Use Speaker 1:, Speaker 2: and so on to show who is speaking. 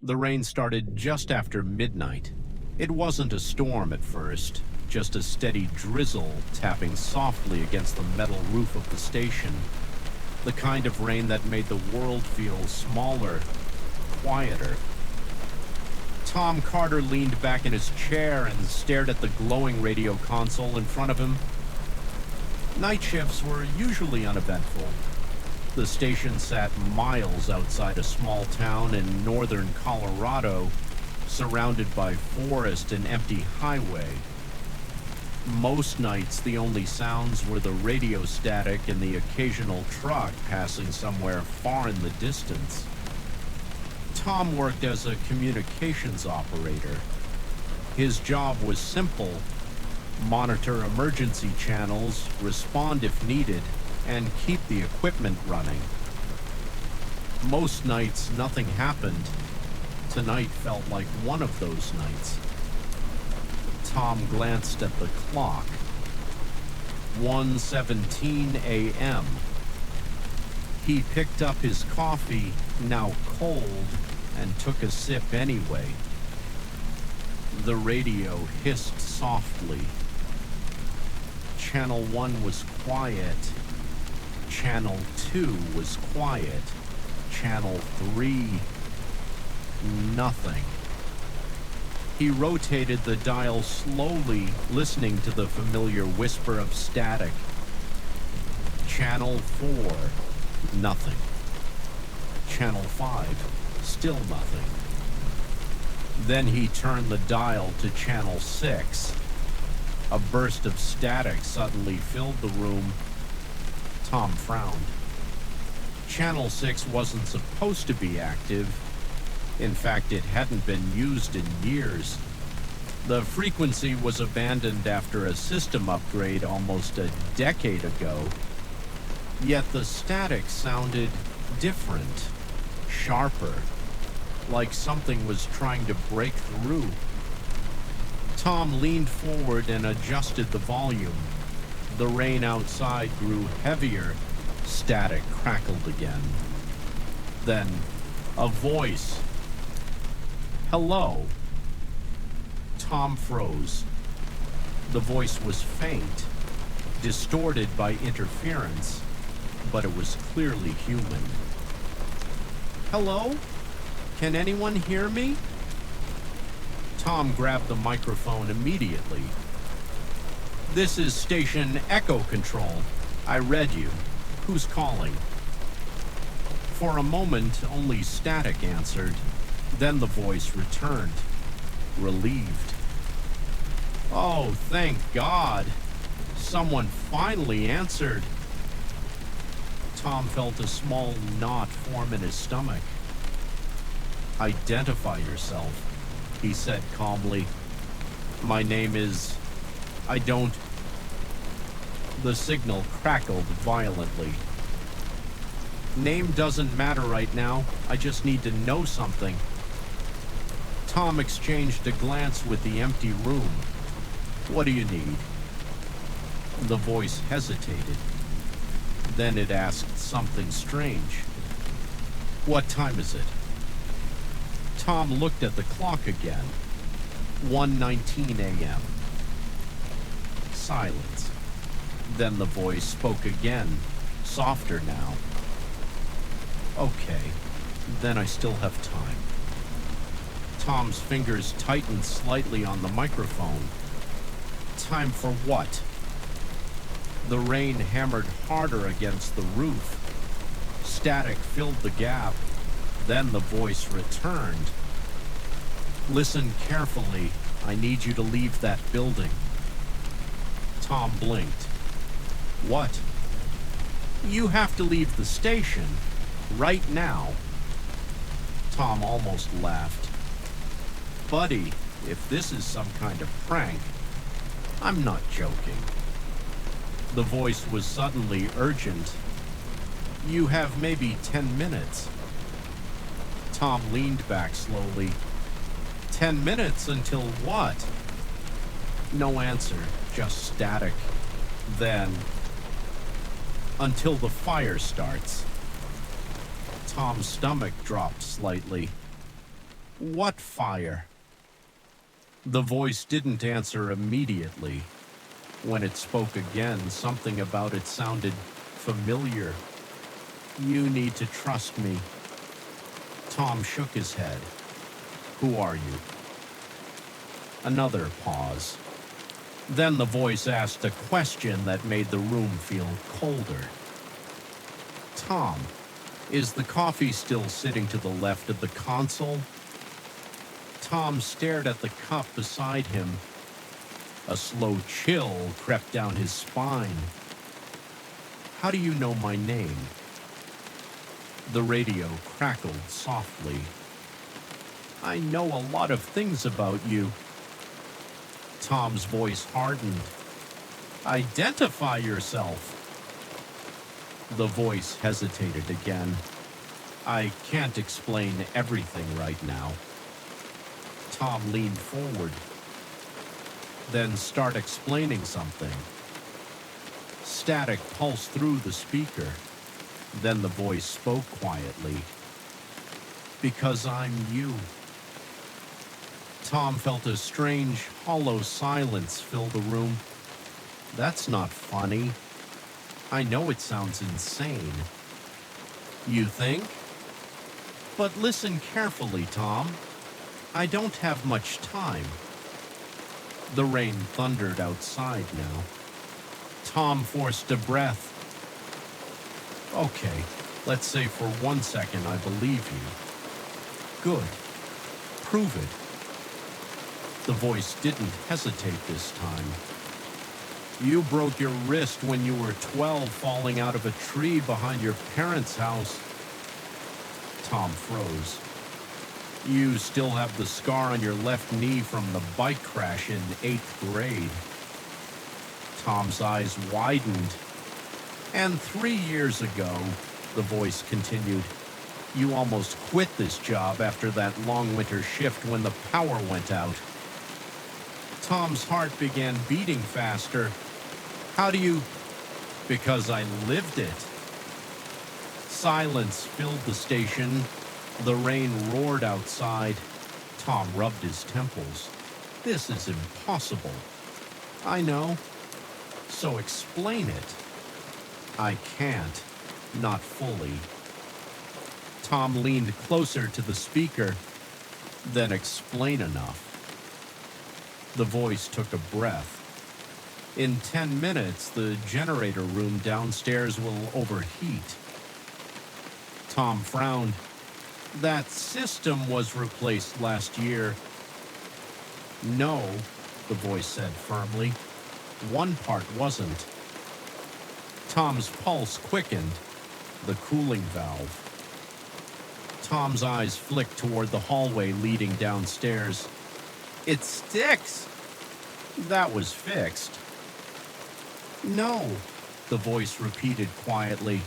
Speaker 1: The rain started just after midnight. It wasn't a storm at first, just a steady drizzle tapping softly against the metal roof of the station. The kind of rain that made the world feel smaller, quieter. Tom Carter leaned back in his chair and stared at the glowing radio console in front of him. Night shifts were usually uneventful. The station sat miles outside a small town in northern Colorado, surrounded by forest and empty highway. Most nights, the only sounds were the radio static and the occasional truck passing somewhere far in the distance. Tom worked as a communications operator. His job was simple: monitor emergency channels, respond if needed, and keep the equipment running. Most nights, nothing happened. Tonight felt like one of those nights. Tom glanced at the clock. 1:17 a.m. He picked up his coffee, now cold, and took a sip anyway. The radio hissed softly. Channel 1 was quiet. Channel 2 was quiet. Channel 3, nothing. He rotated the dial slowly, listening to the familiar whisper of static. Channel 4, nothing. Channel 5, still nothing. Then he turned the dial to Channel 6. A burst of static suddenly filled the room. Tom frowned. Channel 6 wasn't supposed to be active. In fact, it hadn't been used in years. The frequency was abandoned after a system upgrade almost a decade ago. Yet the static sounded different, sharper, like something was trying to break through. Tom leaned forward and adjusted the volume. The rain outside grew heavier. Static crackled again. Then, a voice. "Hello." Tom froze. The voice was faint, distorted by interference, but it was clearly human. "Hello? Can anyone hear me?" Tom grabbed the microphone immediately. "This is Station Echo Control. I read you. Who's calling?" For a moment, only static answered. Then the voice returned, relieved. "Oh, thank God. Someone finally answered." Tom felt a small knot form in his stomach. "Identify yourself," he said calmly. "My name is... I don't..." The signal crackled violently. "Name doesn't matter right now. I just need to know something." Tom exchanged a glance with the empty room. "What do you need?" The voice hesitated. Then it asked something strange. "What time is it?" Tom looked at the clock again. 1:19 a.m. Silence. Then the voice spoke again, softer now. "Okay, then I still have time." Tom's fingers tightened slightly on the microphone. "Time for what?" The rain hammered harder against the roof. Static filled the gap. Then the voice returned. "Listen carefully. I need you to leave that building." Tom blinked. "What?" "You have to leave the station. Right now." Tom almost laughed. "Buddy, if this is some kind of prank, I'm not joking." The voice was suddenly urgent. "You have maybe 10 minutes." Tom leaned back slowly. 10 minutes until what?" No answer, just static. Then, "Until the fire starts." Tom's stomach dropped slightly. What fire? The voice didn't answer immediately. When it spoke again, something about it sounded familiar. You need to trust me. Tom shook his head. Who are you? Another pause. Then the voice asked a question that made the room feel colder. Tom, is the coffee still sitting to the left of the console? Tom stared at the cup beside him. A slow chill crept down his spine. How do you know my name? The radio crackled softly. I know a lot of things about you. Tom's voice hardened. Identify yourself. The voice hesitated again. I can't explain everything right now. Tom leaned forward. Then start explaining something. Static pulsed through the speaker. Then the voice spoke quietly. Because I'm you. Tom felt a strange, hollow silence fill the room. That's not funny. I know it sounds insane. You think? But listen carefully, Tom. I don't have much time. The rain thundered outside now. Tom forced a breath. Okay, let's say for 1 second I believe you. Good. Prove it. The voice didn't hesitate this time. You broke your wrist when you were 12 falling out of a tree behind your parents' house. Tom froze. You still have the scar on your left knee from the bike crash in 8th grade. Tom's eyes widened. And 3 years ago, the voice continued, you almost quit this job after that long winter shift when the power went out. Tom's heart began beating faster. How do you? Because I lived it. Silence filled the station. The rain roared outside. Tom rubbed his temples. This is impossible. I know. So explain it. I can't. Not fully. Tom leaned closer to the speaker. Then explain enough. The voice took a breath. In 10 minutes, the generator room downstairs will overheat. Tom frowned. That system was replaced last year. No, the voice said firmly. One part wasn't. Tom's pulse quickened. The cooling valve. Tom's eyes flicked toward the hallway leading downstairs. It sticks! That was fixed. No, the voice repeated quietly.